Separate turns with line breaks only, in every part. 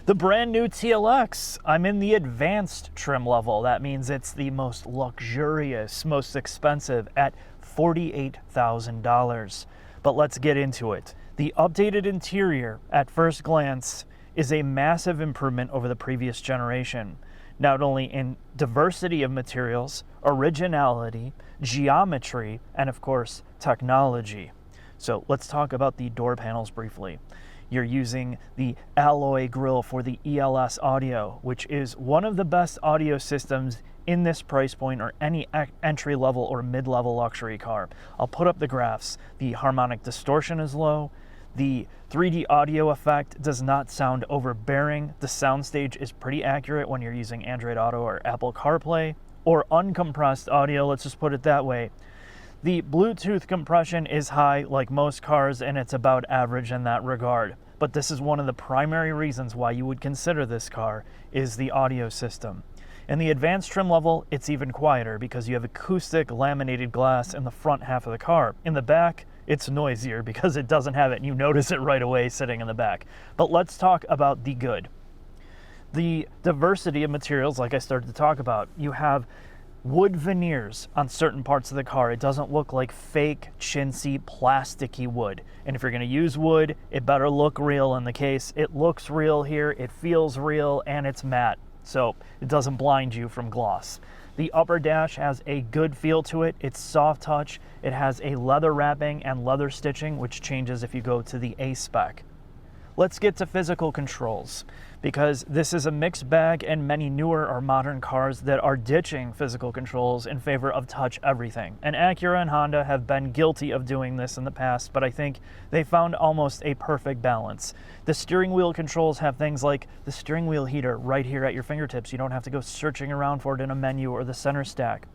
The brand new TLX. I'm in the advanced trim level. That means it's the most luxurious, most expensive at $48,000. But let's get into it. The updated interior, at first glance, is a massive improvement over the previous generation, not only in diversity of materials, originality, geometry, and of course, technology. So let's talk about the door panels briefly. You're using the alloy grille for the ELS audio, which is one of the best audio systems in this price point or any entry-level or mid-level luxury car. I'll put up the graphs. The harmonic distortion is low. The 3D audio effect does not sound overbearing. The soundstage is pretty accurate when you're using Android Auto or Apple CarPlay, or uncompressed audio, let's just put it that way. The Bluetooth compression is high like most cars, and it's about average in that regard. But this is one of the primary reasons why you would consider this car is the audio system. In the advanced trim level, it's even quieter because you have acoustic laminated glass in the front half of the car. In the back, it's noisier because it doesn't have it, and you notice it right away sitting in the back. But let's talk about the good. The diversity of materials, like I started to talk about, you have wood veneers on certain parts of the car. It doesn't look like fake, chintzy, plasticky wood. And if you're going to use wood, it better look real in the case. It looks real here, it feels real, and it's matte, so it doesn't blind you from gloss. The upper dash has a good feel to it. It's soft touch. It has a leather wrapping and leather stitching, which changes if you go to the A spec. Let's get to physical controls, because this is a mixed bag, and many newer or modern cars that are ditching physical controls in favor of touch everything. And Acura and Honda have been guilty of doing this in the past, but I think they found almost a perfect balance. The steering wheel controls have things like the steering wheel heater right here at your fingertips. You don't have to go searching around for it in a menu or the center stack.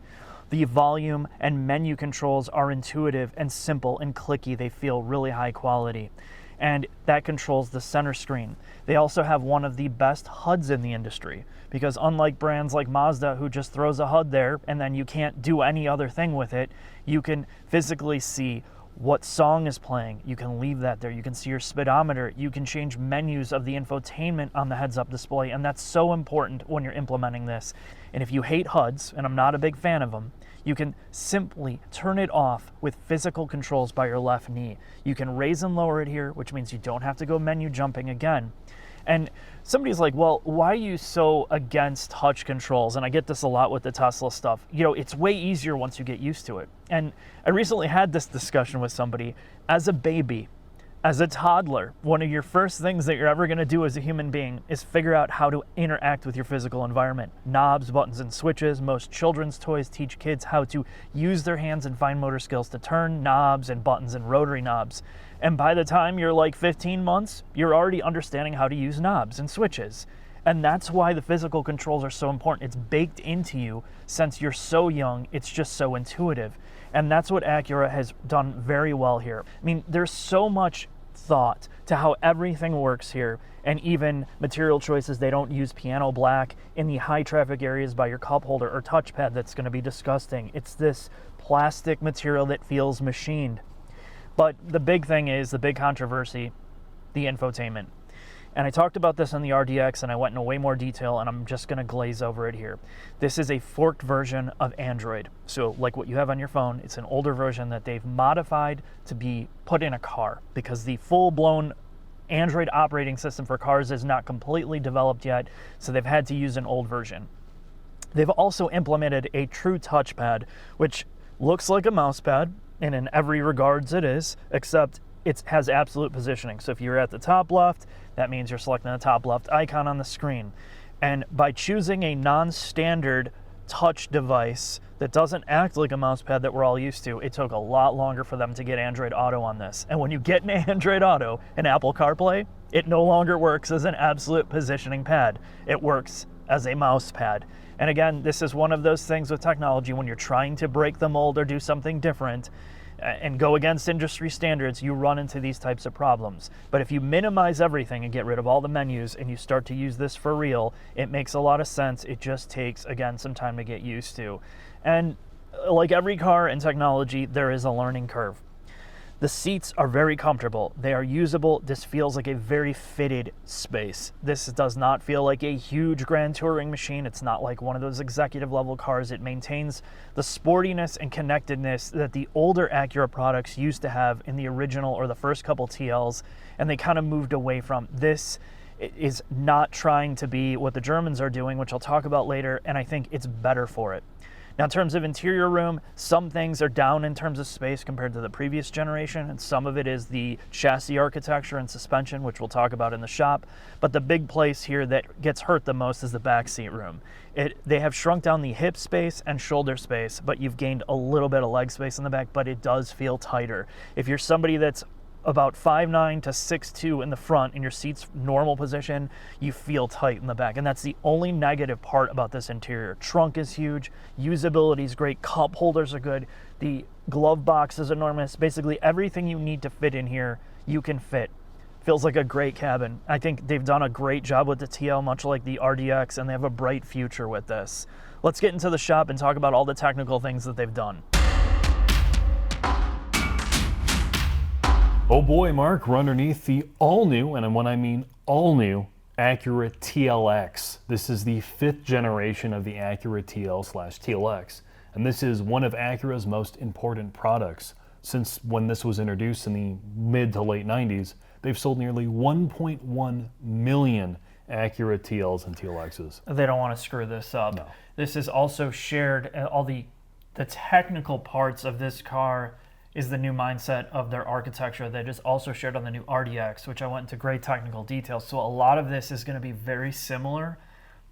The volume and menu controls are intuitive and simple and clicky. They feel really high quality. And that controls the center screen. They also have one of the best HUDs in the industry, because unlike brands like Mazda, who just throws a HUD there and then you can't do any other thing with it, you can physically see what song is playing. You can leave that there. You can see your speedometer. You can change menus of the infotainment on the heads-up display, and that's so important when you're implementing this. And if you hate HUDs, and I'm not a big fan of them, you can simply turn it off with physical controls by your left knee. You can raise and lower it here, which means you don't have to go menu jumping again. And somebody's like, well, why are you so against touch controls? And I get this a lot with the Tesla stuff. You know, it's way easier once you get used to it. And I recently had this discussion with somebody. As a baby, as a toddler, one of your first things that you're ever going to do as a human being is figure out how to interact with your physical environment. Knobs, buttons, and switches. Most children's toys teach kids how to use their hands and fine motor skills to turn knobs and buttons and rotary knobs. And by the time you're like 15 months, you're already understanding how to use knobs and switches. And that's why the physical controls are so important. It's baked into you since you're so young. It's just so intuitive. And that's what Acura has done very well here. I mean, there's so much thought to how everything works here, and even material choices. They don't use piano black in the high traffic areas by your cup holder or touchpad. That's going to be disgusting. It's this plastic material that feels machined. But the big thing is, the big controversy, the infotainment. And I talked about this on the RDX, and I went into way more detail, and I'm just going to glaze over it here. This is a forked version of Android. So like what you have on your phone, it's an older version that they've modified to be put in a car, because the full-blown Android operating system for cars is not completely developed yet, so they've had to use an old version. They've also implemented a true touchpad, which looks like a mouse pad, and in every regards it is, except it has absolute positioning. So if you're at the top left, that means you're selecting the top left icon on the screen. And by choosing a non-standard touch device that doesn't act like a mouse pad that we're all used to, it took a lot longer for them to get Android Auto on this. And when you get an Android Auto and Apple CarPlay, it no longer works as an absolute positioning pad. It works as a mouse pad. And again, this is one of those things with technology, when you're trying to break the mold or do something different and go against industry standards, you run into these types of problems. But if you minimize everything and get rid of all the menus and you start to use this for real, it makes a lot of sense. It just takes, again, some time to get used to. And like every car and technology, there is a learning curve. The seats are very comfortable. They are usable. This feels like a very fitted space. This does not feel like a huge grand touring machine. It's not like one of those executive level cars. It maintains the sportiness and connectedness that the older Acura products used to have in the original or the first couple TLs, and they kind of moved away from. This is not trying to be what the Germans are doing, which I'll talk about later, and I think it's better for it. Now, in terms of interior room, some things are down in terms of space compared to the previous generation, and some of it is the chassis architecture and suspension, which we'll talk about in the shop. But the big place here that gets hurt the most is the back seat room. They have shrunk down the hip space and shoulder space, but you've gained a little bit of leg space in the back, but it does feel tighter. If you're somebody that's about 5'9" to 6'2" in the front in your seat's normal position, you feel tight in the back. And that's the only negative part about this interior. Trunk is huge, usability is great, cup holders are good, the glove box is enormous. Basically everything you need to fit in here, you can fit. Feels like a great cabin. I think they've done a great job with the TL, much like the RDX, and they have a bright future with this. Let's get into the shop and talk about all the technical things that they've done.
Oh boy, Mark, we're underneath the all-new, and when I mean all-new, Acura TLX. This is the 5th generation of the Acura TL/TLX, and this is one of Acura's most important products. Since when this was introduced in the mid to late 90s, they've sold nearly 1.1 million Acura TLs and TLXs.
They don't want to screw this up.
No.
This is also shared, all the technical parts of this car is the new mindset of their architecture that is also shared on the new RDX, which I went into great technical details. So a lot of this is going to be very similar,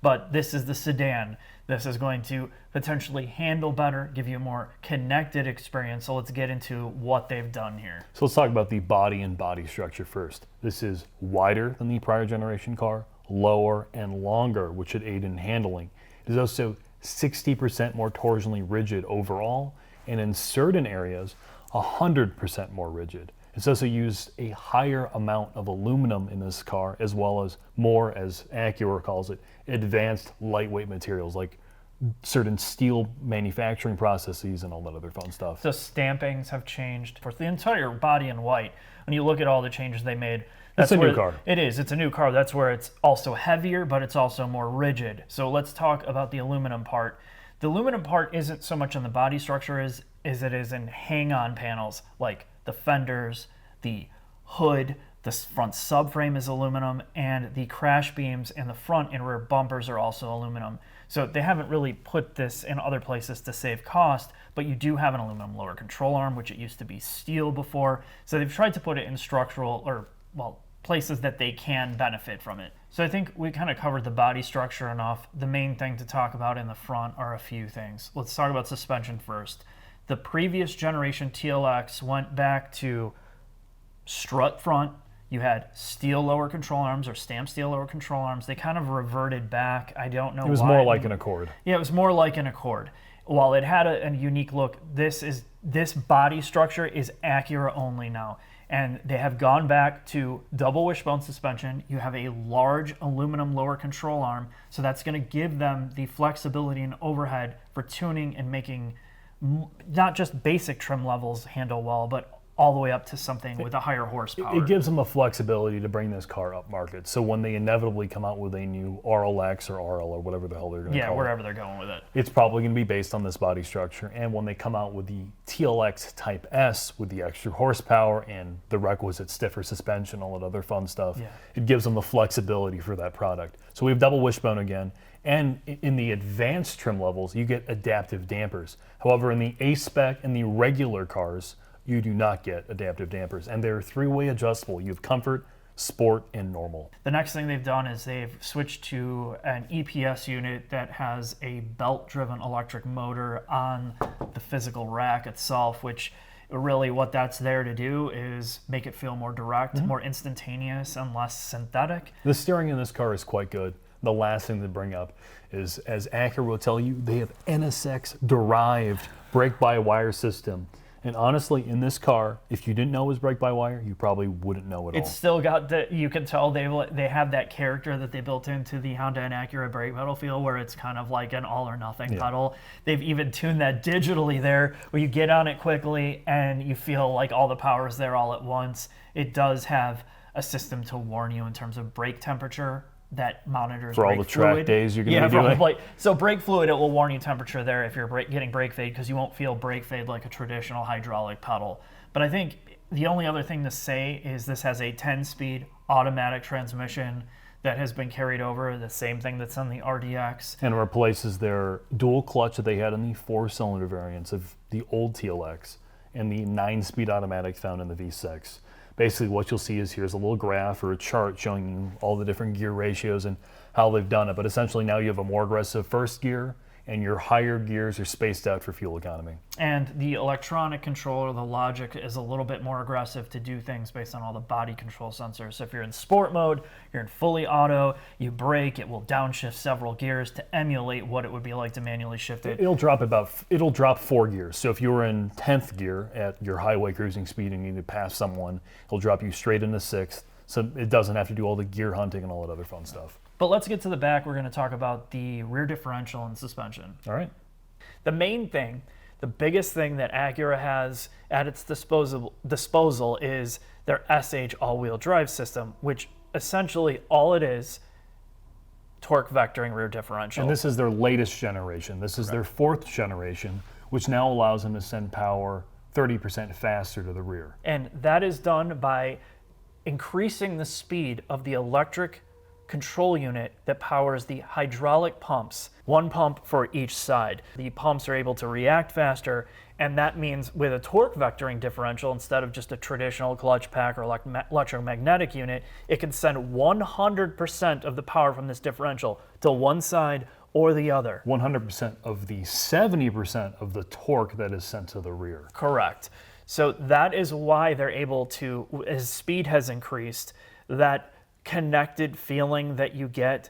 but this is the sedan. This is going to potentially handle better, give you a more connected experience. So let's get into what they've done here.
So let's talk about the body and body structure first. This is wider than the prior generation car, lower and longer, which should aid in handling. It is also 60% more torsionally rigid overall, and in certain areas, 100% more rigid. It's also used a higher amount of aluminum in this car, as well as more, as Acura calls it, advanced lightweight materials like certain steel manufacturing processes and all that other fun stuff.
So stampings have changed for the entire body in white. When you look at all the changes they made, that's
it's a new car.
It is. It's a new car. That's where it's also heavier, but it's also more rigid. So let's talk about the aluminum part. The aluminum part isn't so much in the body structure as it is in hang-on panels, like the fenders, the hood, the front subframe is aluminum, and the crash beams in the front and rear bumpers are also aluminum. So they haven't really put this in other places to save cost, but you do have an aluminum lower control arm, which it used to be steel before. So they've tried to put it in structural, or, well, places that they can benefit from it. So I think we kind of covered the body structure enough. The main thing to talk about in the front are a few things. Let's talk about suspension first. The previous generation TLX went back to strut front. You had steel lower control arms or stamped steel lower control arms. They kind of reverted back. I don't know why.
It was more like an Accord.
Yeah, it was more like an Accord. While it had a unique look, this body structure is Acura only now. And they have gone back to double wishbone suspension. You have a large aluminum lower control arm, so that's going to give them the flexibility and overhead for tuning and making not just basic trim levels handle well, but all the way up to something with a higher horsepower.
It gives them the flexibility to bring this car up market. So when they inevitably come out with a new RLX or RL or whatever the hell they're going to call it.
Yeah, wherever they're going with it.
It's probably going to be based on this body structure. And when they come out with the TLX Type S with the extra horsepower and the requisite stiffer suspension, all that other fun stuff, it gives them the flexibility for that product. So we have double wishbone again. And in the advanced trim levels, you get adaptive dampers. However, in the A-Spec and the regular cars, you do not get adaptive dampers, and they're three-way adjustable. You have comfort, sport, and normal.
The next thing they've done is they've switched to an EPS unit that has a belt-driven electric motor on the physical rack itself, which really what that's there to do is make it feel more direct, more instantaneous, and less synthetic.
The steering in this car is quite good. The last thing to bring up is, as Acura will tell you, they have NSX-derived brake-by-wire system. And honestly, in this car, if you didn't know it was brake-by-wire, you probably wouldn't know at all.
It's still got you can tell they have that character that they built into the Honda and Acura brake pedal feel, where it's kind of like an all or nothing pedal. They've even tuned that digitally there, where you get on it quickly and you feel like all the power is there all at once. It does have a system to warn you in terms of brake temperature that monitors
for all
brake
the track
fluid.
days you're going to be doing.
So brake fluid, it will warn you temperature there if you're getting brake fade, because you won't feel brake fade like a traditional hydraulic pedal. But I think the only other thing to say is this has a 10-speed automatic transmission that has been carried over, the same thing that's on the RDX.
And replaces their dual clutch that they had in the 4-cylinder variants of the old TLX and the 9-speed automatic found in the V6. Basically what you'll see is here's a little graph or a chart showing you all the different gear ratios and how they've done it. But essentially now you have a more aggressive first gear, and your higher gears are spaced out for fuel economy.
And the electronic controller, the logic, is a little bit more aggressive to do things based on all the body control sensors. So if you're in sport mode, you're in fully auto, you brake, it will downshift several gears to emulate what it would be like to manually shift it.
It'll drop 4 gears. So if you were in 10th gear at your highway cruising speed and you need to pass someone, it'll drop you straight into 6th. So it doesn't have to do all the gear hunting and all that other fun stuff.
But let's get to the back. We're going to talk about the rear differential and suspension.
All right.
The main thing, the biggest thing that Acura has at its disposal is their SH all-wheel drive system, which essentially all it is, torque vectoring rear differential.
And this is their latest generation. This is their 4th generation, which now allows them to send power 30% faster to the rear.
And that is done by increasing the speed of the electric control unit that powers the hydraulic pumps, one pump for each side. The pumps are able to react faster, and that means with a torque vectoring differential, instead of just a traditional clutch pack or electromagnetic unit, it can send 100% of the power from this differential to one side or the other.
100% of the 70% of the torque that is sent to the rear.
Correct. So that is why they're able to, as speed has increased, that connected feeling that you get,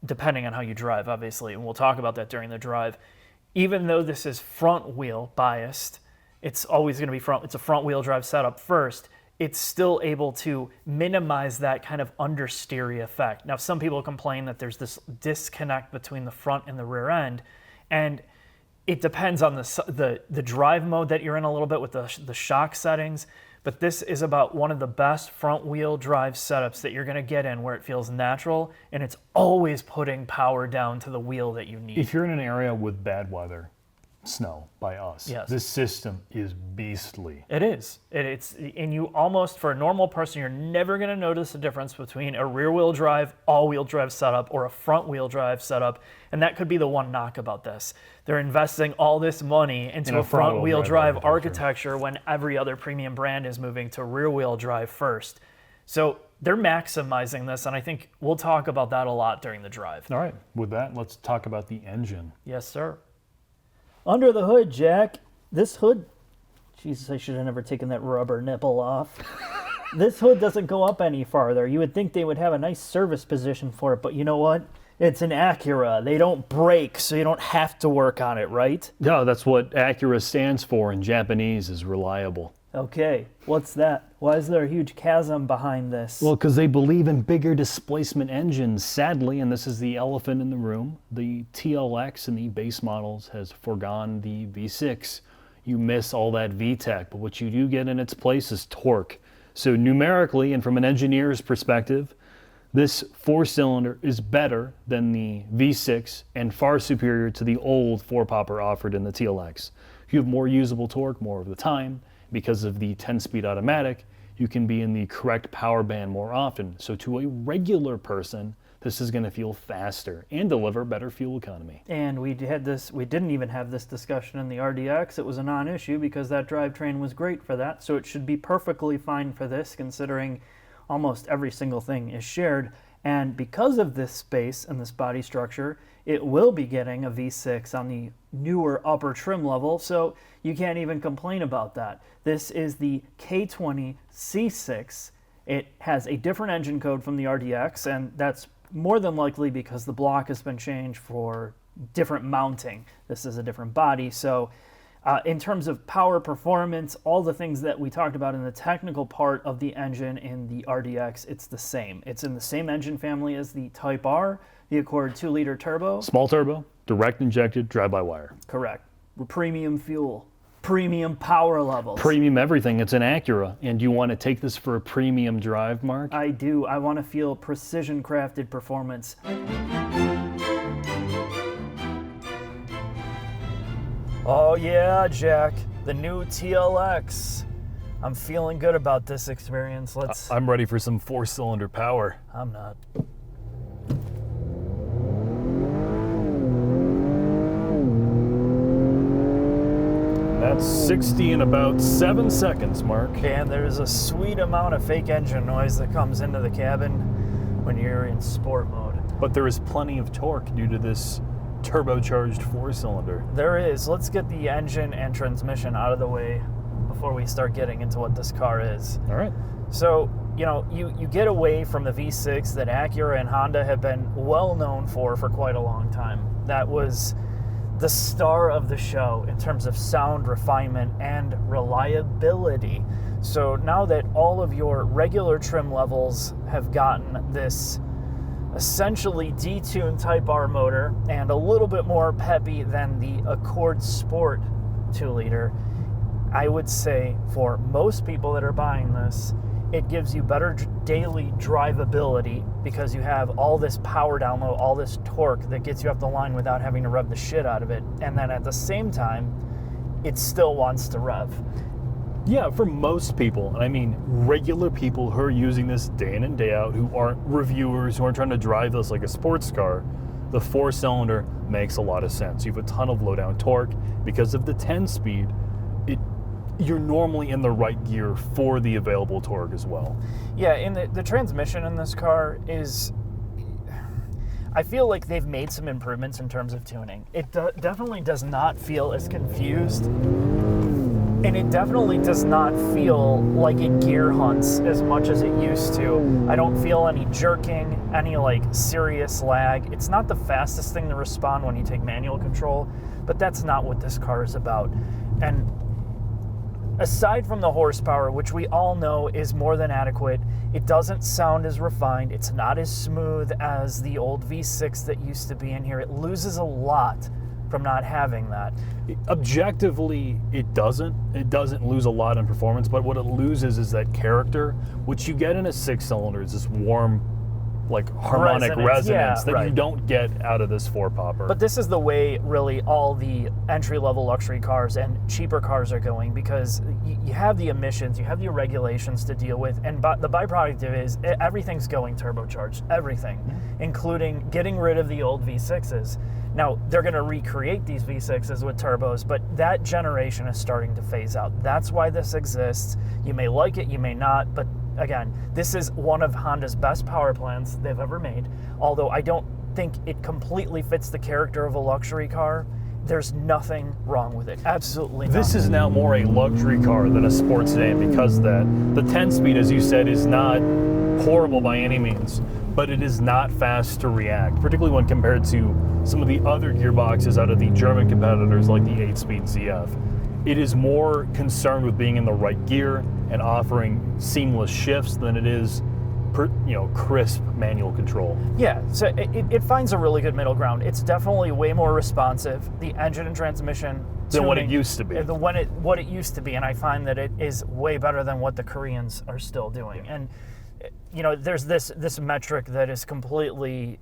depending on how you drive, obviously, and we'll talk about that during the drive. Even though this is front wheel biased, it's always going to be it's a front wheel drive setup first, it's still able to minimize that kind of understeery effect. Now, some people complain that there's this disconnect between the front and the rear end, and it depends on the drive mode that you're in a little bit with the shock settings. But this is about one of the best front-wheel drive setups that you're going to get in, where it feels natural, and it's always putting power down to the wheel that you need.
If you're in an area with bad weather, snow by us,
yes,
this system is beastly.
It is. And you almost, for a normal person, you're never going to notice the difference between a rear-wheel drive, all-wheel drive setup or a front-wheel drive setup, and that could be the one knock about this. They're investing all this money into a front-wheel drive architecture when every other premium brand is moving to rear-wheel drive first. So they're maximizing this, and I think we'll talk about that a lot during the drive.
All right, with that, let's talk about the engine.
Yes, sir. Under the hood, Jack. This hood, Jesus, I should have never taken that rubber nipple off. This hood doesn't go up any farther. You would think they would have a nice service position for it, but you know what? It's an Acura. They don't brake, so you don't have to work on it, right?
No, that's what Acura stands for in Japanese, is reliable.
Okay, what's that? Why is there a huge chasm behind this?
Well, because they believe in bigger displacement engines, sadly, and this is the elephant in the room. The TLX in the base models has foregone the V6. You miss all that VTEC, but what you do get in its place is torque. So numerically, and from an engineer's perspective, this 4-cylinder is better than the V6 and far superior to the old 4-popper offered in the TLX. You have more usable torque more of the time. Because of the 10-speed automatic, you can be in the correct power band more often. So to a regular person, this is going to feel faster and deliver better fuel economy.
And we didn't even have this discussion in the RDX. It was a non-issue because that drivetrain was great for that. So it should be perfectly fine for this, considering almost every single thing is shared. And because of this space and this body structure, it will be getting a V6 on the newer upper trim level, so you can't even complain about that. This is the K20 C6. It has a different engine code from the RDX, and that's more than likely because the block has been changed for different mounting. This is a different body, so In terms of power, performance, all the things that we talked about in the technical part of the engine in the RDX, it's the same. It's in the same engine family as the Type R, the Accord 2-liter turbo.
Small turbo, direct injected, drive-by-wire.
Correct. Premium fuel, premium power levels.
Premium everything. It's an Acura. And you want to take this for a premium drive, Mark?
I do. I want to feel precision crafted performance. Oh yeah, Jack, the new TLX. I'm feeling good about this experience.
I'm ready for some 4-cylinder power.
I'm not.
That's 60 in about 7 seconds, Mark.
And there's a sweet amount of fake engine noise that comes into the cabin when you're in sport mode.
But there is plenty of torque due to this turbocharged 4-cylinder.
There is. Let's get the engine and transmission out of the way before we start getting into what this car is.
All right.
So, you get away from the V6 that Acura and Honda have been well known for quite a long time. That was the star of the show in terms of sound refinement and reliability. So now that all of your regular trim levels have gotten this essentially detuned Type R motor and a little bit more peppy than the Accord Sport 2-liter, I would say for most people that are buying this, it gives you better daily drivability because you have all this power download, all this torque that gets you up the line without having to rev the shit out of it. And then at the same time, it still wants to rev.
Yeah, for most people, and I mean regular people who are using this day in and day out, who aren't reviewers, who aren't trying to drive this like a sports car, the 4-cylinder makes a lot of sense. You have a ton of low-down torque. Because of the 10-speed, you're normally in the right gear for the available torque as well.
Yeah, and the transmission in this car is... I feel like they've made some improvements in terms of tuning. It definitely does not feel as confused. And it definitely does not feel like it gear hunts as much as it used to. I don't feel any jerking, any serious lag. It's not the fastest thing to respond when you take manual control, but that's not what this car is about. And aside from the horsepower, which we all know is more than adequate, it doesn't sound as refined. It's not as smooth as the old V6 that used to be in here. It loses a lot from not having that.
Objectively, it doesn't. It doesn't lose a lot in performance, but what it loses is that character, which you get in a 6-cylinder, is this warm, harmonic resonance that you don't get out of this 4-popper.
But this is the way really all the entry-level luxury cars and cheaper cars are going, because you have the emissions, you have the regulations to deal with, and the byproduct of it is everything's going turbocharged, everything, including getting rid of the old V6s. Now, they're going to recreate these V6s with turbos, but that generation is starting to phase out. That's why this exists. You may like it, you may not, but again, this is one of Honda's best power plants they've ever made. Although I don't think it completely fits the character of a luxury car, there's nothing wrong with it. Absolutely nothing.
This is now more a luxury car than a sports sedan because of that. The 10-speed, as you said, is not horrible by any means, but it is not fast to react, particularly when compared to some of the other gearboxes out of the German competitors like the 8-speed ZF. It is more concerned with being in the right gear and offering seamless shifts than it is, crisp manual control.
Yeah, so it finds a really good middle ground. It's definitely way more responsive. The engine and transmission
than what it used to be.
What it used to be, and I find that it is way better than what the Koreans are still doing.
Yeah.
And there's this metric that is completely,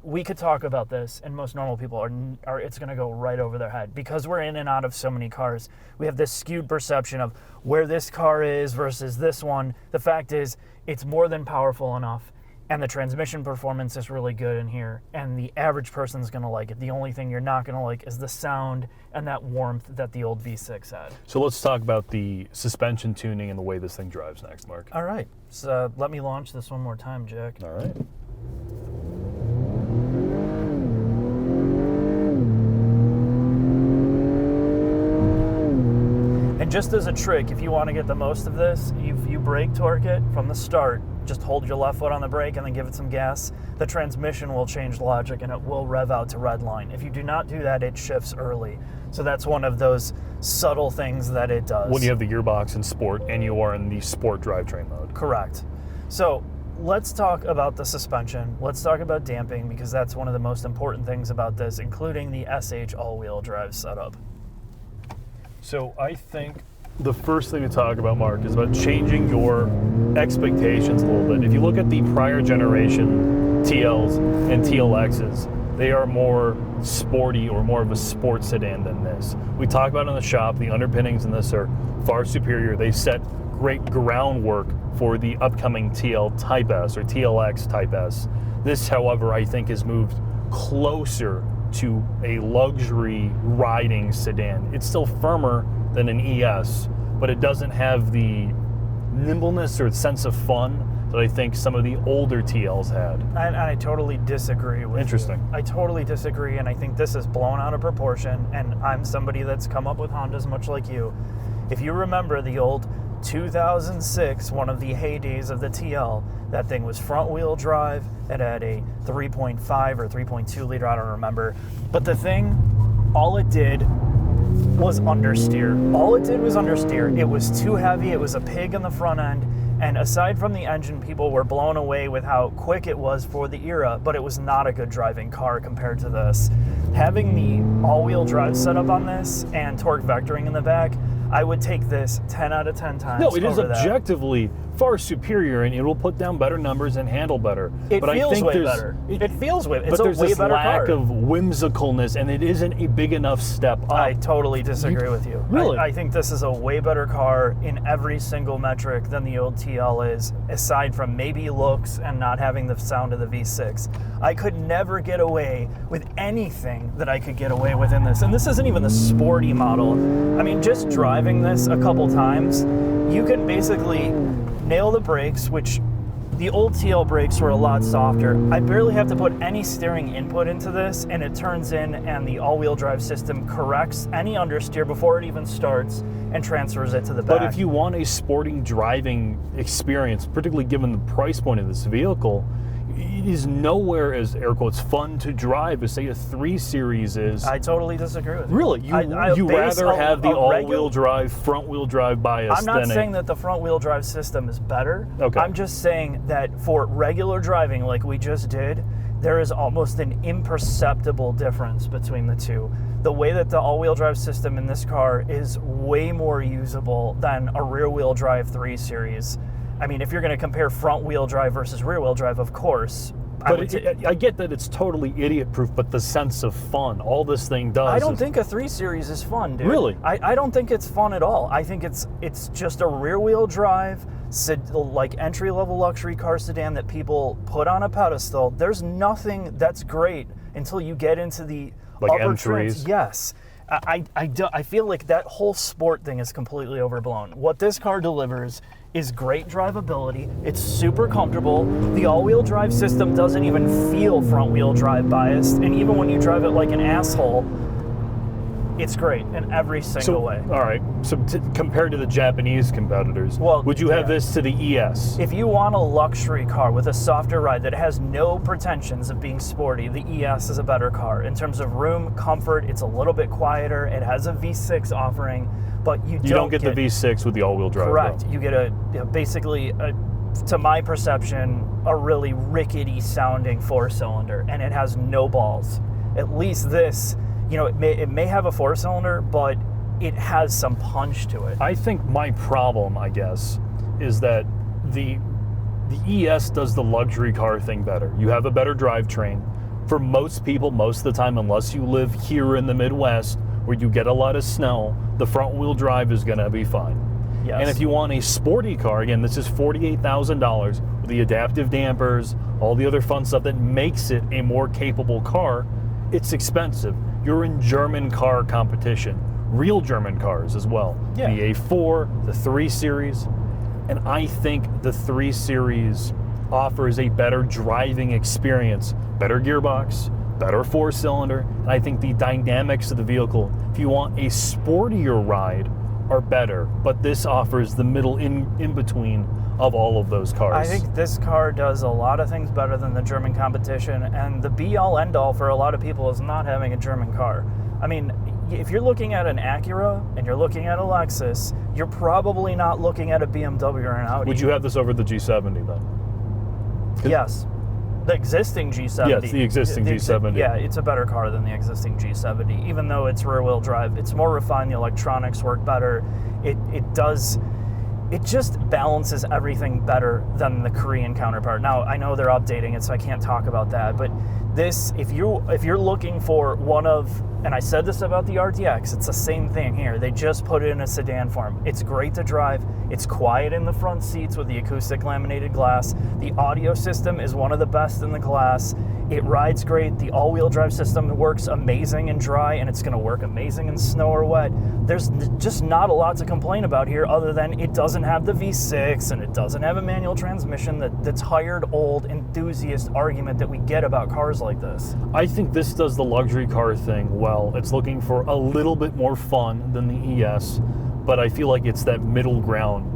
we could talk about this, and most normal people are it's going to go right over their head because we're in and out of so many cars. We have this skewed perception of where this car is versus this one. The fact is, it's more than powerful enough, and the transmission performance is really good in here, and the average person's going to like it. The only thing you're not going to like is the sound and that warmth that the old V6 had.
So let's talk about the suspension tuning and the way this thing drives next, Mark.
All right. So let me launch this one more time, Jack.
All right.
And And just as a trick, if you want to get the most of this, if you brake torque it from the start, just hold your left foot on the brake and then give it some gas, the transmission will change logic and it will rev out to red line. If you do not do that, it shifts early. So that's one of those subtle things that it does.
When you have the gearbox in sport and you are in the sport drivetrain mode.
Correct. So let's talk about the suspension. Let's talk about damping, because that's one of the most important things about this, including the SH all-wheel drive setup.
So I think the first thing to talk about, Mark, is about changing your expectations a little bit. If you look at the prior generation TLs and TLXs, they are more sporty or more of a sports sedan than this. We talked about it in the shop, the underpinnings in this are far superior. They set great groundwork for the upcoming TL Type S or TLX Type S. This, however, I think has moved closer to a luxury riding sedan. It's still firmer than an ES, but it doesn't have the nimbleness or sense of fun that I think some of the older TLs had.
And I totally disagree with
Interesting.
you. I totally disagree, and I think this is blown out of proportion, and I'm somebody that's come up with Hondas much like you. If you remember the old 2006, one of the heydays of the TL, that thing was front-wheel drive. It had a 3.5 or 3.2 liter, I don't remember. But the thing, all it did was understeer. All it did was understeer. It was too heavy. It was a pig in the front end. And aside from the engine, people were blown away with how quick it was for the era, but it was not a good driving car compared to this. Having the all-wheel drive setup on this and torque vectoring in the back, I would take this 10 out of 10 times.
No, it is
over that.
objectively far superior, and it will put down better numbers and handle better.
It
but
feels
I think
way
there's,
better. It feels way. It's
but
a
there's
way
this
better
lack
car.
of whimsicalness, and it isn't a big enough step up.
I totally disagree with you.
Really?
I think this is a way better car in every single metric than the old TL is, aside from maybe looks and not having the sound of the V6. I could never get away with anything that I could get away with in this. And this isn't even the sporty model. I mean, just driving this a couple times, you can basically nail the brakes, which the old TL brakes were a lot softer. I barely have to put any steering input into this, and it turns in, and the all-wheel drive system corrects any understeer before it even starts and transfers it to the back.
But if you want a sporting driving experience, particularly given the price point of this vehicle, it is nowhere as, air quotes, fun to drive as, say, a 3 Series is.
I totally disagree with you.
Really? You
base
rather have the
a
all-wheel drive, front-wheel drive bias
I'm not
than
saying that the front-wheel drive system is better.
Okay.
I'm just saying that for regular driving like we just did, there is almost an imperceptible difference between the two. The way that the all-wheel drive system in this car is way more usable than a rear-wheel drive 3 Series. I mean, if you're going to compare front-wheel drive versus rear-wheel drive, of course.
But I get that it's totally idiot-proof, but the sense of fun, all this thing does.
I don't think a 3 Series is fun, dude.
Really?
I don't think it's fun at all. I think it's just a rear-wheel drive, like entry-level luxury car sedan that people put on a pedestal. There's nothing that's great until you get into the
like
upper
entries.
trims. Yes. I feel like that whole sport thing is completely overblown. What this car delivers is great drivability. It's super comfortable. The all-wheel drive system doesn't even feel front-wheel drive biased, and even when you drive it like an asshole, it's great in every single way.
All right. So compared to the Japanese competitors, would you have this to the ES?
If you want a luxury car with a softer ride that has no pretensions of being sporty, the ES is a better car. In terms of room, comfort, it's a little bit quieter. It has a V6 offering, but you don't
get the V6 with the all-wheel drive.
Correct.
Though.
You get basically, to my perception, a really rickety sounding 4-cylinder, and it has no balls. At least this, it may have a 4-cylinder, but it has some punch to it.
I think my problem, I guess, is that the ES does the luxury car thing better. You have a better drivetrain. For most people, most of the time, unless you live here in the Midwest, where you get a lot of snow, the front-wheel drive is going to be fine.
Yes.
And if you want a sporty car, again, this is $48,000 with the adaptive dampers, all the other fun stuff that makes it a more capable car, it's expensive. You're in German car competition, real German cars as well.
Yeah.
The A4, the 3 Series, and I think the 3 Series offers a better driving experience, better gearbox, better 4-cylinder, and I think the dynamics of the vehicle, if you want a sportier ride, are better, but this offers the middle in between of all of those cars.
I think this car does a lot of things better than the German competition, and the be-all end-all for a lot of people is not having a German car. I mean, if you're looking at an Acura and you're looking at a Lexus, you're probably not looking at a BMW or an Audi.
Would you have this over the G70 then?
Yes. The existing G70.
Yes, the existing G70.
Yeah, it's a better car than the existing G70, even though it's rear-wheel drive. It's more refined. The electronics work better. It just balances everything better than the Korean counterpart. Now, I know they're updating it, so I can't talk about that, but this, if you're looking for one of, and I said this about the RTX, it's the same thing here. They just put it in a sedan form. It's great to drive. It's quiet in the front seats with the acoustic laminated glass. The audio system is one of the best in the class. It rides great. The all-wheel drive system works amazing in dry, and it's going to work amazing in snow or wet. There's just not a lot to complain about here other than it doesn't have the V6 and it doesn't have a manual transmission, the tired old enthusiast argument that we get about cars like this.
I think this does the luxury car thing well. It's looking for a little bit more fun than the ES, but I feel like it's that middle ground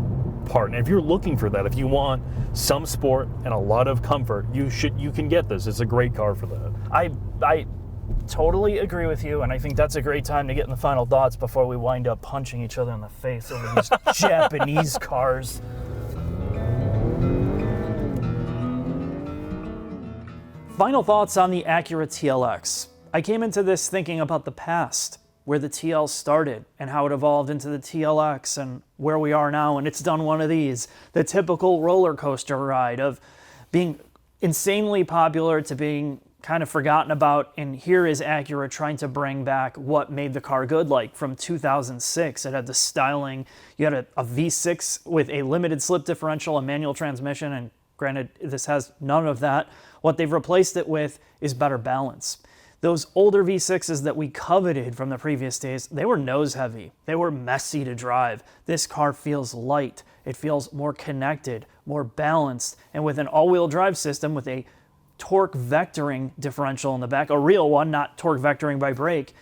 part. And if you're looking for that, if you want some sport and a lot of comfort, you can get this. It's a great car for that.
I totally agree with you, and I think that's a great time to get in the final thoughts before we wind up punching each other in the face over these Japanese cars. Final thoughts on the Acura TLX. I came into this thinking about the past, where the TL started and how it evolved into the TLX and where we are now, and it's done one of these, the typical roller coaster ride of being insanely popular to being kind of forgotten about, and here is Acura trying to bring back what made the car good. Like from 2006, it had the styling, you had a V6 with a limited slip differential, a manual transmission, and granted, this has none of that. What they've replaced it with is better balance. Those older V6s that we coveted from the previous days, they were nose heavy. They were messy to drive. This car feels light. It feels more connected, more balanced, and with an all-wheel drive system with a torque vectoring differential in the back, a real one, not torque vectoring by brake,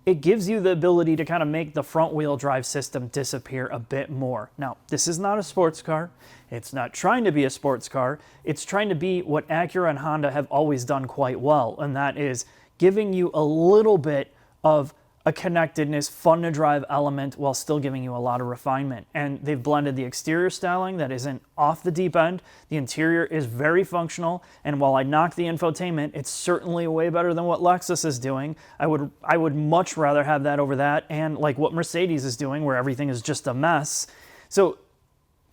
it gives you the ability to kind of make the front wheel drive system disappear a bit more. Now, this is not a sports car. It's not trying to be a sports car. It's trying to be what Acura and Honda have always done quite well, and that is giving you a little bit of a connectedness, fun to drive element while still giving you a lot of refinement. And they've blended the exterior styling that isn't off the deep end. The interior is very functional, and while I knock the infotainment, it's certainly way better than what Lexus is doing. I would much rather have that over that, and like what Mercedes is doing, where everything is just a mess. So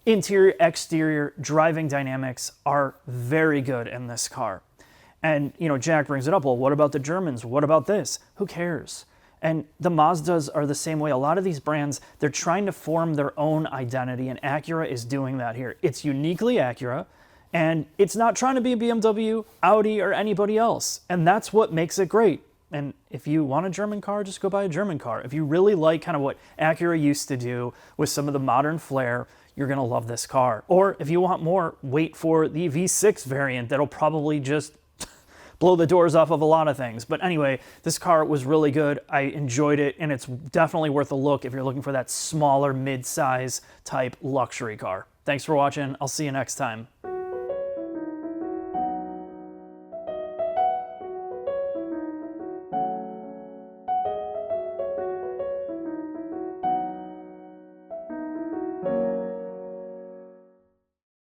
interior, exterior, driving dynamics are very good in this car. And, you know, Jack brings it up, well, what about the Germans? What about this? Who cares? And the Mazdas are the same way. A lot of these brands, they're trying to form their own identity, and Acura is doing that here. It's uniquely Acura, and it's not trying to be a BMW, Audi, or anybody else. And that's what makes it great. And if you want a German car, just go buy a German car. If you really like kind of what Acura used to do with some of the modern flair, you're going to love this car. Or if you want more, wait for the V6 variant that'll probably just blow the doors off of a lot of things. But anyway, this car was really good. I enjoyed it, and it's definitely worth a look if you're looking for that smaller, mid-size type luxury car. Thanks for watching. I'll see you next time.